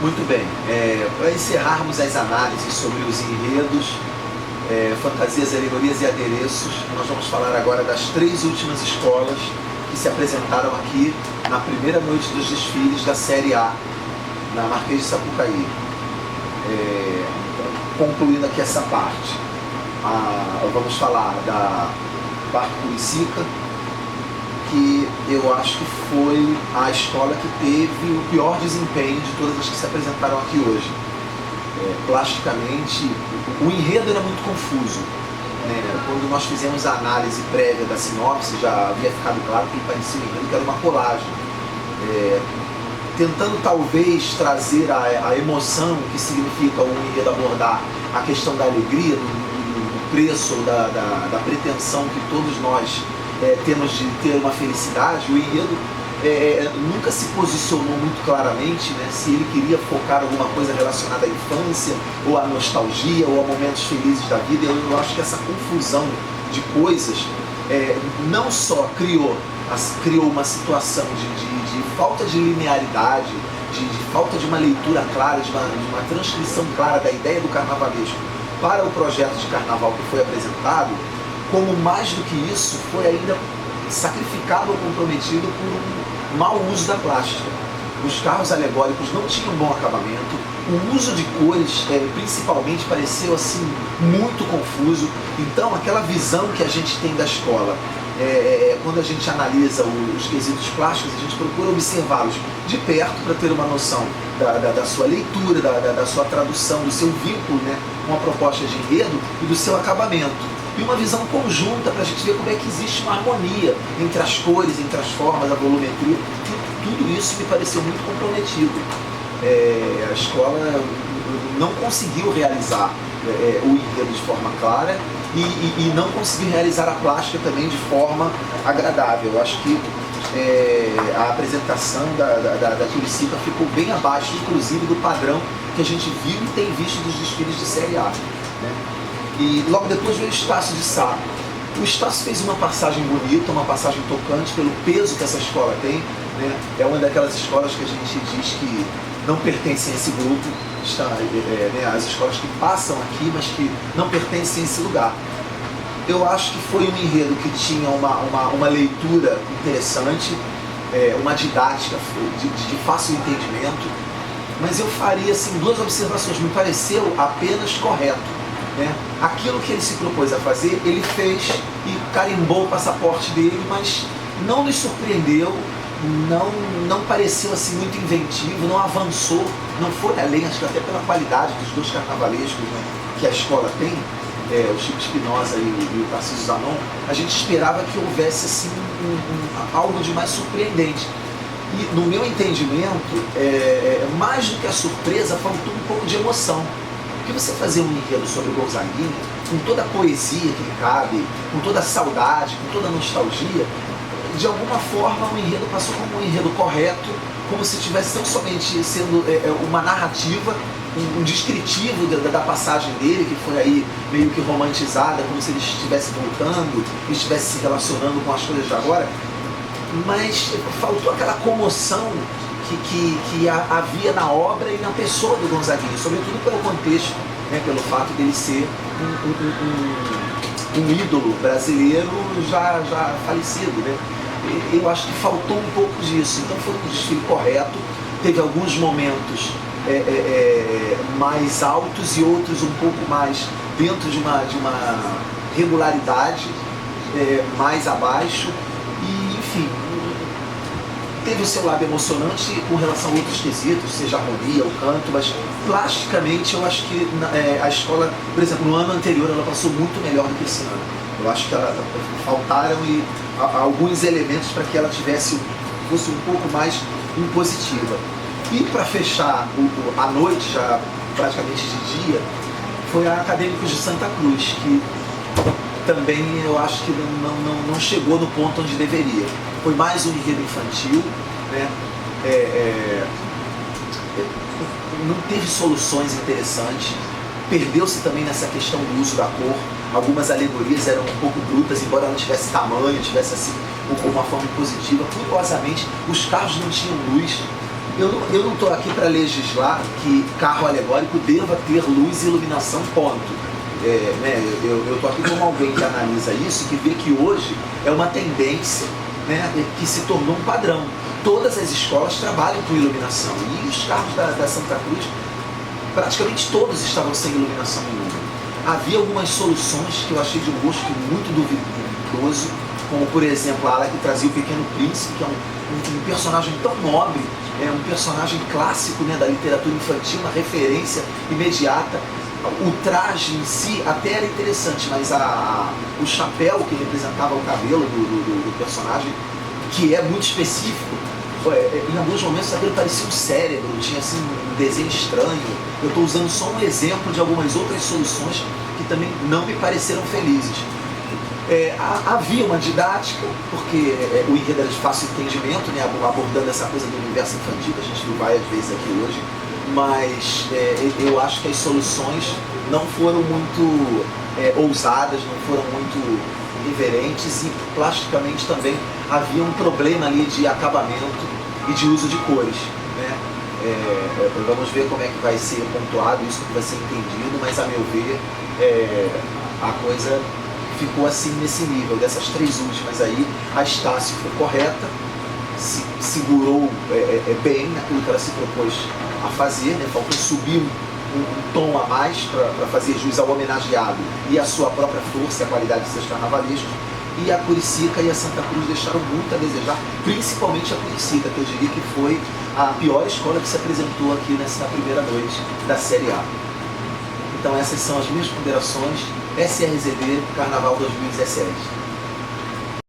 Muito bem, para encerrarmos as análises sobre os enredos, fantasias, alegorias e adereços, nós vamos falar agora das 3 últimas escolas que se apresentaram aqui na primeira noite dos desfiles da Série A, na Marquês de Sapucaí. Concluindo aqui essa parte, vamos falar da Parque Curicica, que eu acho que foi a escola que teve o pior desempenho de todas as que se apresentaram aqui hoje. Plasticamente, o enredo era muito confuso, né? Quando nós fizemos a análise prévia da sinopse, já havia ficado claro que ele parecia um enredo que era uma colagem, tentando talvez trazer a emoção que significa um enredo abordar a questão da alegria, do preço ou da pretensão que todos nós temos de ter uma felicidade. O enredo nunca se posicionou muito claramente, né, se ele queria focar alguma coisa relacionada à infância, ou à nostalgia, ou a momentos felizes da vida. Eu acho que essa confusão de coisas não só criou uma situação de falta de linearidade, de falta de uma leitura clara, de uma transcrição clara da ideia do carnavalesco para o projeto de carnaval que foi apresentado, como mais do que isso, foi ainda sacrificado ou comprometido por um mau uso da plástica. Os carros alegóricos não tinham bom acabamento, o uso de cores, principalmente, pareceu assim muito confuso. Então, aquela visão que a gente tem da escola, quando a gente analisa os quesitos plásticos, a gente procura observá-los de perto para ter uma noção da sua leitura, da sua tradução, do seu vínculo, né, com a proposta de enredo e do seu acabamento. E uma visão conjunta para a gente ver como é que existe uma harmonia entre as cores, entre as formas, a volumetria. Tudo isso me pareceu muito comprometido. A escola não conseguiu realizar o enredo de forma clara e não conseguiu realizar a plástica também de forma agradável. Eu acho que a apresentação da Curicica ficou bem abaixo, inclusive, do padrão que a gente viu e tem visto dos desfiles de Série A, né? E logo depois veio o Estácio de Sá. O Estácio fez uma passagem bonita, uma passagem tocante pelo peso que essa escola tem, né? É uma daquelas escolas que a gente diz que não pertencem a esse grupo, as escolas que passam aqui, mas que não pertencem a esse lugar. Eu acho que foi um enredo que tinha uma leitura interessante, uma didática de fácil entendimento, mas eu faria assim 2 observações. Me pareceu apenas correto, né? Aquilo que ele se propôs a fazer, ele fez e carimbou o passaporte dele, mas não nos surpreendeu, não pareceu assim muito inventivo, não avançou, não foi além, acho que até pela qualidade dos 2 carnavalescos, né, que a escola tem, o Chico Espinosa e o Tarcísio Zanon. A gente esperava que houvesse assim algo de mais surpreendente. E no meu entendimento, mais do que a surpresa, faltou um pouco de emoção. Porque você fazer um enredo sobre o Gonzaguinha, com toda a poesia que lhe cabe, com toda a saudade, com toda a nostalgia, de alguma forma o enredo passou como um enredo correto, como se estivesse tão somente sendo uma narrativa, um descritivo da passagem dele, que foi aí meio que romantizada, como se ele estivesse voltando, estivesse se relacionando com as coisas de agora, mas faltou aquela comoção que havia na obra e na pessoa do Gonzaguinha, sobretudo pelo contexto, né, pelo fato dele ser um ídolo brasileiro já falecido, né? Eu acho que faltou um pouco disso. Então foi um desfile correto, teve alguns momentos mais altos e outros um pouco mais dentro de uma regularidade, mais abaixo, e enfim, teve o seu lado emocionante com relação a outros quesitos, seja a harmonia, o canto, mas plasticamente eu acho que a escola, por exemplo, no ano anterior ela passou muito melhor do que esse ano. Eu acho que faltaram alguns elementos para que ela fosse um pouco mais impositiva. E para fechar a noite, já praticamente de dia, foi a Acadêmicos de Santa Cruz, que também eu acho que não chegou no ponto onde deveria. Foi mais um enredo infantil, né? Não teve soluções interessantes, perdeu-se também nessa questão do uso da cor. Algumas alegorias eram um pouco brutas, embora não tivesse tamanho, tivesse assim uma forma positiva. Curiosamente, os carros não tinham luz, Eu não estou aqui para legislar que carro alegórico deva ter luz e iluminação, ponto. Eu estou aqui como alguém que analisa isso, que vê que hoje é uma tendência, né, que se tornou um padrão. Todas as escolas trabalham com iluminação e os carros da Santa Cruz, praticamente todos estavam sem iluminação nenhuma. Havia algumas soluções que eu achei de um gosto muito duvidoso, como por exemplo a ala que trazia o Pequeno Príncipe, que é um personagem tão nobre, um personagem clássico, né, da literatura infantil, uma referência imediata. O traje em si até era interessante, mas o chapéu que representava o cabelo do personagem, que é muito específico, em alguns momentos aquilo parecia um cérebro, tinha assim um desenho estranho. Eu estou usando só um exemplo de algumas outras soluções que também não me pareceram felizes. Havia uma didática, porque o enredo era de fácil entendimento, né, abordando essa coisa do universo infantil que a gente viu várias vezes aqui hoje, mas eu acho que as soluções não foram muito ousadas, não foram muito reverentes, e plasticamente também havia um problema ali de acabamento e de uso de cores, né? Vamos ver como é que vai ser pontuado isso, que vai ser entendido, mas a meu ver a coisa ficou assim nesse nível. Dessas três últimas aí, a Estácio foi correta, segurou bem aquilo que ela se propôs a fazer, né? Faltou subir um tom a mais para fazer jus ao homenageado e à sua própria força e a qualidade de seus carnavalescos. E a Curicica e a Santa Cruz deixaram muito a desejar, principalmente a Curicica, que eu diria que foi a pior escola que se apresentou aqui nessa primeira noite da Série A. Então essas são as minhas ponderações. SRZD Carnaval 2017.